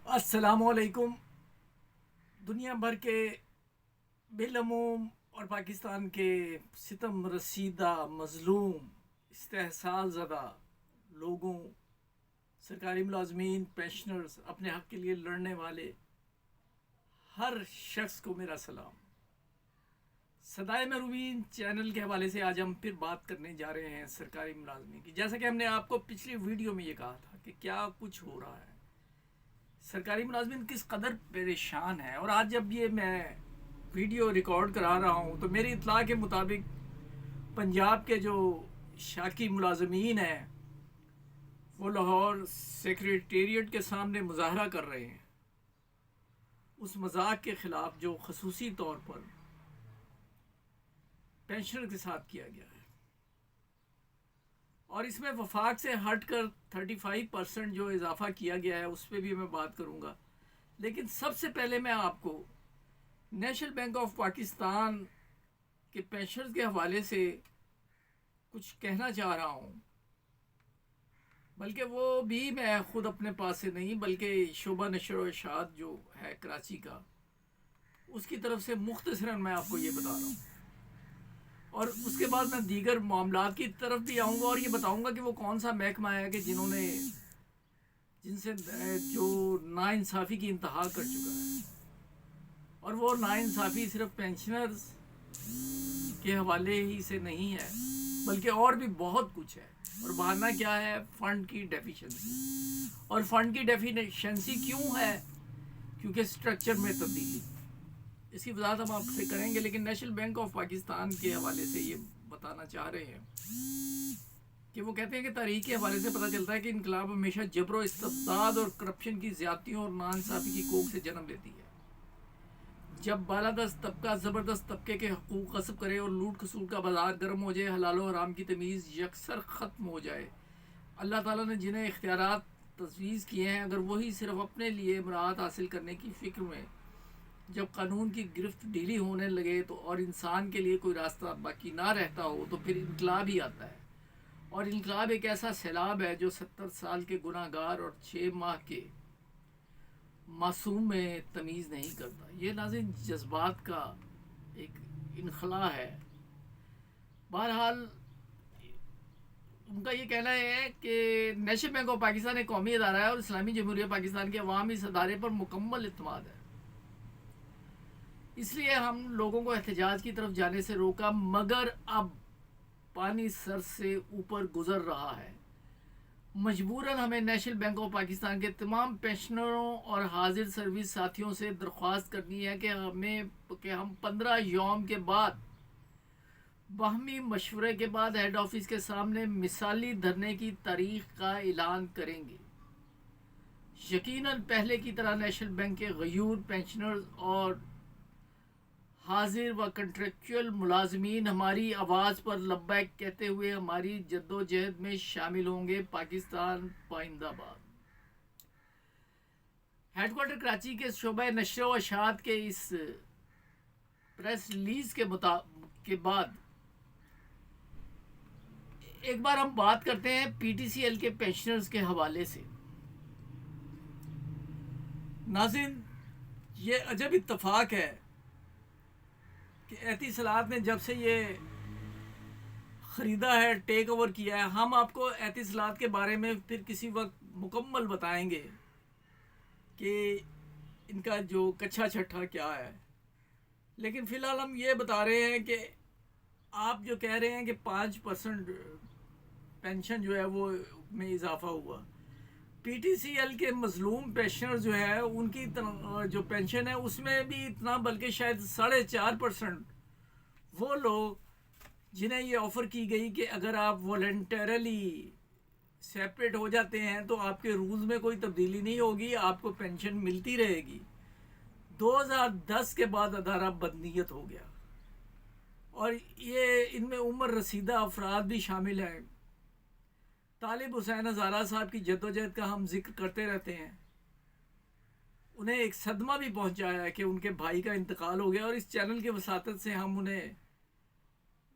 السلام علیکم۔ دنیا بھر کے بالعموم اور پاکستان کے ستم رسیدہ مظلوم استحصال زدہ لوگوں، سرکاری ملازمین، پینشنرز، اپنے حق کے لیے لڑنے والے ہر شخص کو میرا سلام۔ صدائے محرومین چینل کے حوالے سے آج ہم پھر بات کرنے جا رہے ہیں سرکاری ملازمین کی۔ جیسا کہ ہم نے آپ کو پچھلی ویڈیو میں یہ کہا تھا کہ کیا کچھ ہو رہا ہے، سرکاری ملازمین کس قدر پریشان ہیں، اور آج جب یہ میں ویڈیو ریکارڈ کرا رہا ہوں تو میری اطلاع کے مطابق پنجاب کے جو شاکی ملازمین ہیں وہ لاہور سیکریٹریٹ کے سامنے مظاہرہ کر رہے ہیں اس مذاق کے خلاف جو خصوصی طور پر پینشنر کے ساتھ کیا گیا ہے، اور اس میں وفاق سے ہٹ کر 35% جو اضافہ کیا گیا ہے اس پہ بھی میں بات کروں گا۔ لیکن سب سے پہلے میں آپ کو نیشنل بینک آف پاکستان کے پینشنرز کے حوالے سے کچھ کہنا چاہ رہا ہوں، بلکہ وہ بھی میں خود اپنے پاس سے نہیں بلکہ شعبہ نشر و اشاعت جو ہے کراچی کا، اس کی طرف سے مختصراً میں آپ کو یہ بتا رہا ہوں، اور اس کے بعد میں دیگر معاملات کی طرف بھی آؤں گا اور یہ بتاؤں گا کہ وہ کون سا محکمہ ہے کہ جن سے جو ناانصافی کی انتہا کر چکا ہے، اور وہ ناانصافی صرف پینشنرز کے حوالے ہی سے نہیں ہے بلکہ اور بھی بہت کچھ ہے۔ اور بہانہ کیا ہے؟ فنڈ کی ڈیفیشنسی۔ اور فنڈ کی ڈیفیشنسی کیوں ہے؟ کیونکہ سٹرکچر میں تبدیلی۔ اس کی وضاحت ہم آپ سے کریں گے، لیکن نیشنل بینک آف پاکستان کے حوالے سے یہ بتانا چاہ رہے ہیں کہ وہ کہتے ہیں کہ تاریخ کے حوالے سے پتہ چلتا ہے کہ انقلاب ہمیشہ جبر و استبداد اور کرپشن کی زیادتیوں اور ناانصافی کی کوکھ سے جنم لیتی ہے۔ جب بالادست طبقہ زبردست طبقے کے حقوق غصب کرے اور لوٹ کھسوٹ کا بازار گرم ہو جائے، حلال و حرام کی تمیز یکسر ختم ہو جائے، اللہ تعالیٰ نے جنہیں اختیارات تجویز کیے ہیں اگر وہی صرف اپنے لیے مراعات حاصل کرنے کی فکر میں جب قانون کی گرفت ڈھیلی ہونے لگے تو اور انسان کے لیے کوئی راستہ باقی نہ رہتا ہو تو پھر انقلاب ہی آتا ہے۔ اور انقلاب ایک ایسا سیلاب ہے جو 70 سال کے گناہ گار اور 6 ماہ کے معصوم میں تمیز نہیں کرتا۔ یہ ناظرین جذبات کا ایک انخلا ہے۔ بہرحال ان کا یہ کہنا ہے کہ نیشنل بینک آف پاکستان ایک قومی ادارہ ہے اور اسلامی جمہوریہ پاکستان کے عوام اس ادارے پر مکمل اعتماد ہے، اس لیے ہم لوگوں کو احتجاج کی طرف جانے سے روکا، مگر اب پانی سر سے اوپر گزر رہا ہے۔ مجبوراً ہمیں نیشنل بینک آف پاکستان کے تمام پینشنروں اور حاضر سروس ساتھیوں سے درخواست کرنی ہے کہ ہم 15 یوم کے بعد باہمی مشورے کے بعد ہیڈ آفس کے سامنے مثالی دھرنے کی تاریخ کا اعلان کریں گے۔ یقیناً پہلے کی طرح نیشنل بینک کے غیور پینشنرز اور حاضر و کنٹریکچول ملازمین ہماری آواز پر لبیک کہتے ہوئے ہماری جدوجہد میں شامل ہوں گے۔ پاکستان پائندہ باد۔ ہیڈ کوارٹر کراچی کے شعبہ نشر و اشاعت کے اس پریس ریلیز کے بعد ایک بار ہم بات کرتے ہیں پی ٹی سی ایل کے پینشنرز کے حوالے سے۔ ناظرین یہ عجب اتفاق ہے کہ اعتصالات نے جب سے یہ خریدا ہے، ٹیک اوور کیا ہے، ہم آپ کو اعتصالات کے بارے میں پھر کسی وقت مکمل بتائیں گے کہ ان کا جو کچھا چھٹا کیا ہے، لیکن فی الحال ہم یہ بتا رہے ہیں کہ آپ جو کہہ رہے ہیں کہ 5% پینشن جو ہے وہ میں اضافہ ہوا، پی ٹی سی ایل کے مظلوم پینشنر جو ہے ان کی جو پینشن ہے اس میں بھی اتنا بلکہ شاید 4.5% وہ لوگ جنہیں یہ آفر کی گئی کہ اگر آپ والنٹیرلی سیپریٹ ہو جاتے ہیں تو آپ کے رولز میں کوئی تبدیلی نہیں ہوگی، آپ کو پینشن ملتی رہے گی۔ 2010 کے بعد ادارہ بدنیت ہو گیا، اور یہ ان میں عمر رسیدہ افراد بھی شامل ہیں۔ طالب حسین ہزارہ صاحب کی جدوجہد کا ہم ذکر کرتے رہتے ہیں، انہیں ایک صدمہ بھی پہنچا ہے کہ ان کے بھائی کا انتقال ہو گیا، اور اس چینل کی وساطت سے ہم انہیں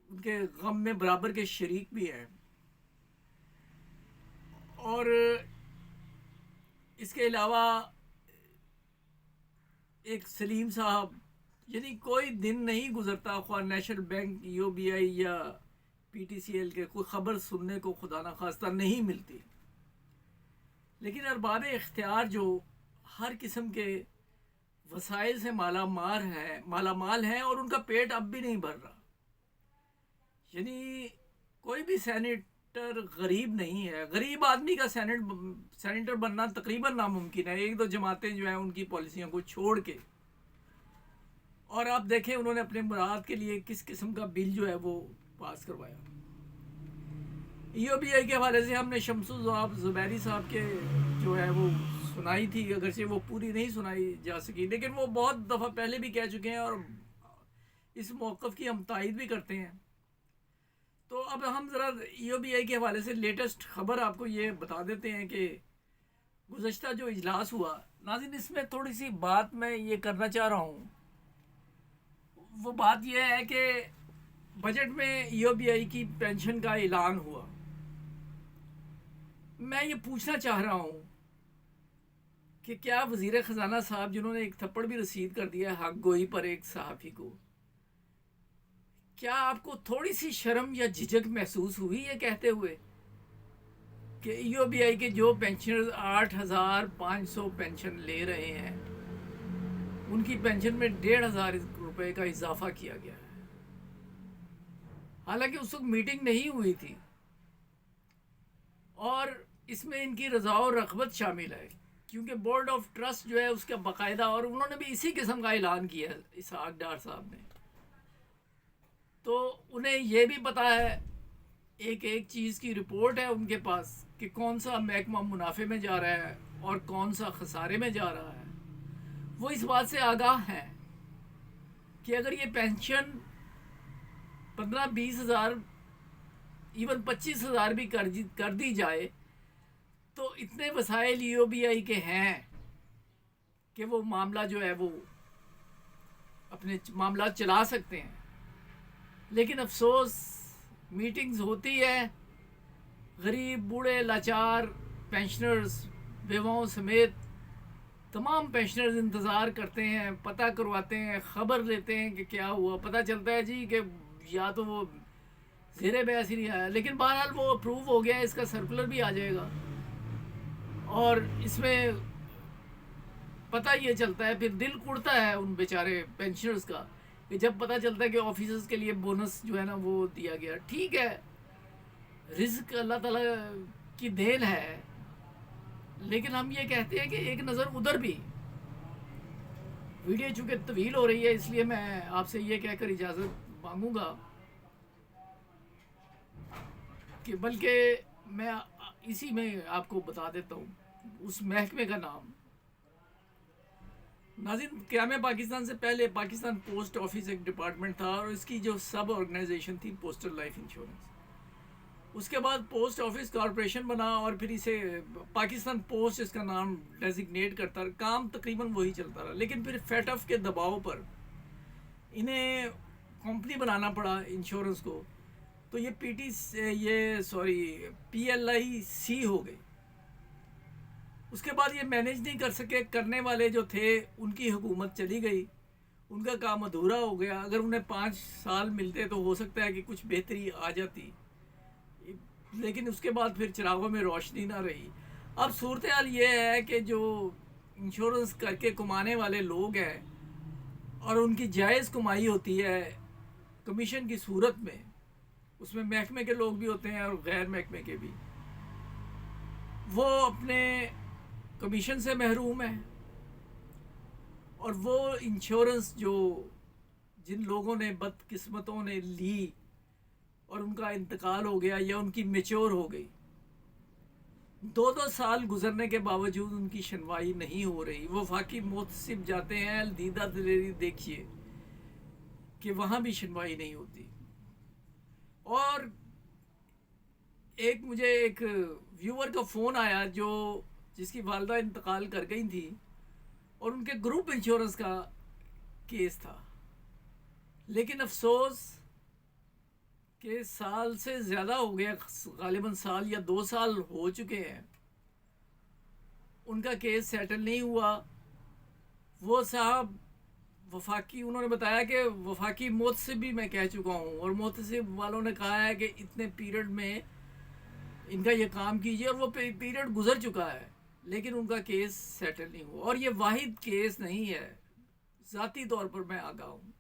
ان کے غم میں برابر کے شریک بھی ہیں۔ اور اس کے علاوہ ایک سلیم صاحب، یعنی کوئی دن نہیں گزرتا خواہ نیشنل بینک، یو بی آئی یا پی ٹی سی ایل کے کوئی خبر سننے کو خدا نخواستہ نہیں ملتی، لیکن ارباب اختیار جو ہر قسم کے وسائل سے مالا مال ہیں اور ان کا پیٹ اب بھی نہیں بھر رہا. یعنی کوئی بھی سینیٹر غریب نہیں ہے. غریب آدمی کا سینیٹر بننا تقریباً ناممکن ہے، ایک دو جماعتیں جو ہیں ان کی پالیسیوں کو چھوڑ کے. اور آپ دیکھیں انہوں نے اپنے مراد کے لیے کس قسم کا بل جو ہے وہ پاس کروایا. بی آئی کے حوالے سے ہم نے شمس زبیری صاحب کے جو ہے وہ سنائی تھی، اگرچہ وہ پوری نہیں سنائی جا سکی، لیکن وہ بہت دفعہ پہلے بھی کہہ چکے ہیں اور اس موقف کی ہم تائید بھی کرتے ہیں. تو اب ہم ذرا بی آئی کے حوالے سے لیٹسٹ خبر آپ کو یہ بتا دیتے ہیں کہ گزشتہ جو اجلاس ہوا، ناظرین اس میں تھوڑی سی بات میں یہ کرنا چاہ رہا ہوں. وہ بات یہ ہے کہ بجٹ میں بی آئی کی پینشن کا اعلان ہوا. میں یہ پوچھنا چاہ رہا ہوں کہ کیا وزیر خزانہ صاحب جنہوں نے ایک تھپڑ بھی رسید کر دیا حق گوئی پر ایک صحافی کو، کیا آپ کو تھوڑی سی شرم یا جھجک محسوس ہوئی یہ کہتے ہوئے کہ بی آئی کے جو پینشنرز 8,500 پینشن لے رہے ہیں ان کی پینشن میں 1,500 روپے کا اضافہ کیا گیا ہے؟ حالانکہ اس وقت میٹنگ نہیں ہوئی تھی اور اس میں ان کی رضا و رغبت شامل ہے، کیونکہ بورڈ آف ٹرسٹ جو ہے اس کا باقاعدہ، اور انہوں نے بھی اسی قسم کا اعلان کیا ہے اسحاق ڈار صاحب نے. تو انہیں یہ بھی پتا ہے، ایک چیز کی رپورٹ ہے ان کے پاس کہ کون سا محکمہ منافع میں جا رہا ہے اور کون سا خسارے میں جا رہا ہے. وہ اس بات سے آگاہ ہیں کہ اگر یہ پینشن 15-20 ہزار ایون 25 ہزار بھی کر دی جائے تو اتنے وسائل بی آئی کے ہیں کہ وہ معاملہ جو ہے وہ اپنے معاملات چلا سکتے ہیں. لیکن افسوس میٹنگز ہوتی ہے، غریب بوڑھے لاچار پینشنرز بیواؤں سمیت تمام پینشنرز انتظار کرتے ہیں، پتہ کرواتے ہیں، خبر لیتے ہیں کہ کیا ہوا. پتہ چلتا ہے جی کہ یا تو وہ زیر بحث ہی نہیں آیا، لیکن بہرحال وہ اپروو ہو گیا، اس کا سرکولر بھی آ جائے گا. اور اس میں پتہ یہ چلتا ہے، پھر دل کڑتا ہے ان بیچارے پینشنرز کا کہ جب پتہ چلتا ہے کہ آفیسرز کے لیے بونس جو ہے نا وہ دیا گیا. ٹھیک ہے، رزق اللہ تعالیٰ کی دین ہے، لیکن ہم یہ کہتے ہیں کہ ایک نظر ادھر بھی. ویڈیو چونکہ طویل ہو رہی ہے اس لیے میں آپ سے یہ کہہ کر اجازت مانگوں گا کہ بلکہ میں اسی میں آپ کو بتا دیتا ہوں اس محکمے کا نام. ناظرین قیام پاکستان سے پہلے پاکستان پوسٹ آفس ایک ڈپارٹمنٹ تھا اور اس کی جو سب آرگنائزیشن تھی پوسٹل لائف انشورنس. اس کے بعد پوسٹ آفس کارپوریشن بنا اور پھر اسے پاکستان پوسٹ اس کا نام ڈیزگنیٹ کرتا رہا. کام تقریباً وہی چلتا رہا، لیکن پھر فیٹ آف کے دباؤ پر انہیں کمپنی بنانا پڑا انشورنس کو، تو یہ پی ایل آئی سی ہو گئی. اس کے بعد یہ مینیج نہیں کر سکے، کرنے والے جو تھے ان کی حکومت چلی گئی، ان کا کام ادھورا ہو گیا. اگر انہیں 5 سال ملتے تو ہو سکتا ہے کہ کچھ بہتری آ جاتی، لیکن اس کے بعد پھر چراغوں میں روشنی نہ رہی. اب صورتحال یہ ہے کہ جو انشورنس کر کے کمانے والے لوگ ہیں اور ان کی جائز کمائی ہوتی ہے کمیشن کی صورت میں، اس میں محکمے کے لوگ بھی ہوتے ہیں اور غیر محکمے کے بھی، وہ اپنے کمیشن سے محروم ہیں. اور وہ انشورنس جو جن لوگوں نے بدقسمتوں نے لی اور ان کا انتقال ہو گیا یا ان کی میچور ہو گئی، 2 سال گزرنے کے باوجود ان کی شنوائی نہیں ہو رہی. وہ وفاقی محتسب جاتے ہیں، دیدہ دلیری دیکھیے کہ وہاں بھی شنوائی نہیں ہوتی. اور مجھے ایک ویور کا فون آیا جس کی والدہ انتقال کر گئی تھی اور ان کے گروپ انشورنس کا کیس تھا، لیکن افسوس کہ سال سے زیادہ ہو گیا، غالباً سال یا 2 سال ہو چکے ہیں، ان کا کیس سیٹل نہیں ہوا. وہ صاحب وفاقی انہوں نے بتایا کہ وفاقی محتسب بھی میں کہہ چکا ہوں، اور محتسب والوں نے کہا ہے کہ اتنے پیریڈ میں ان کا یہ کام کیجیے، اور وہ پیریڈ گزر چکا ہے لیکن ان کا کیس سیٹل نہیں ہوا، اور یہ واحد کیس نہیں ہے، ذاتی طور پر میں آگاہ ہوں۔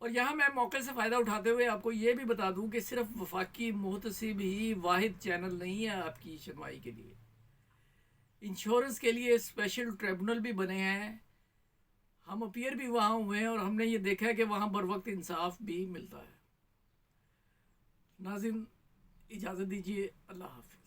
اور یہاں میں موقع سے فائدہ اٹھاتے ہوئے آپ کو یہ بھی بتا دوں کہ صرف وفاقی محتسب ہی واحد چینل نہیں ہے آپ کی شنوائی کے لیے، انشورنس کے لیے اسپیشل ٹریبونل بھی بنے ہیں، ہم اپیئر بھی وہاں ہوئے ہیں اور ہم نے یہ دیکھا ہے کہ وہاں بر وقت انصاف بھی ملتا ہے۔ ناظرین اجازت دیجیے، اللہ حافظ۔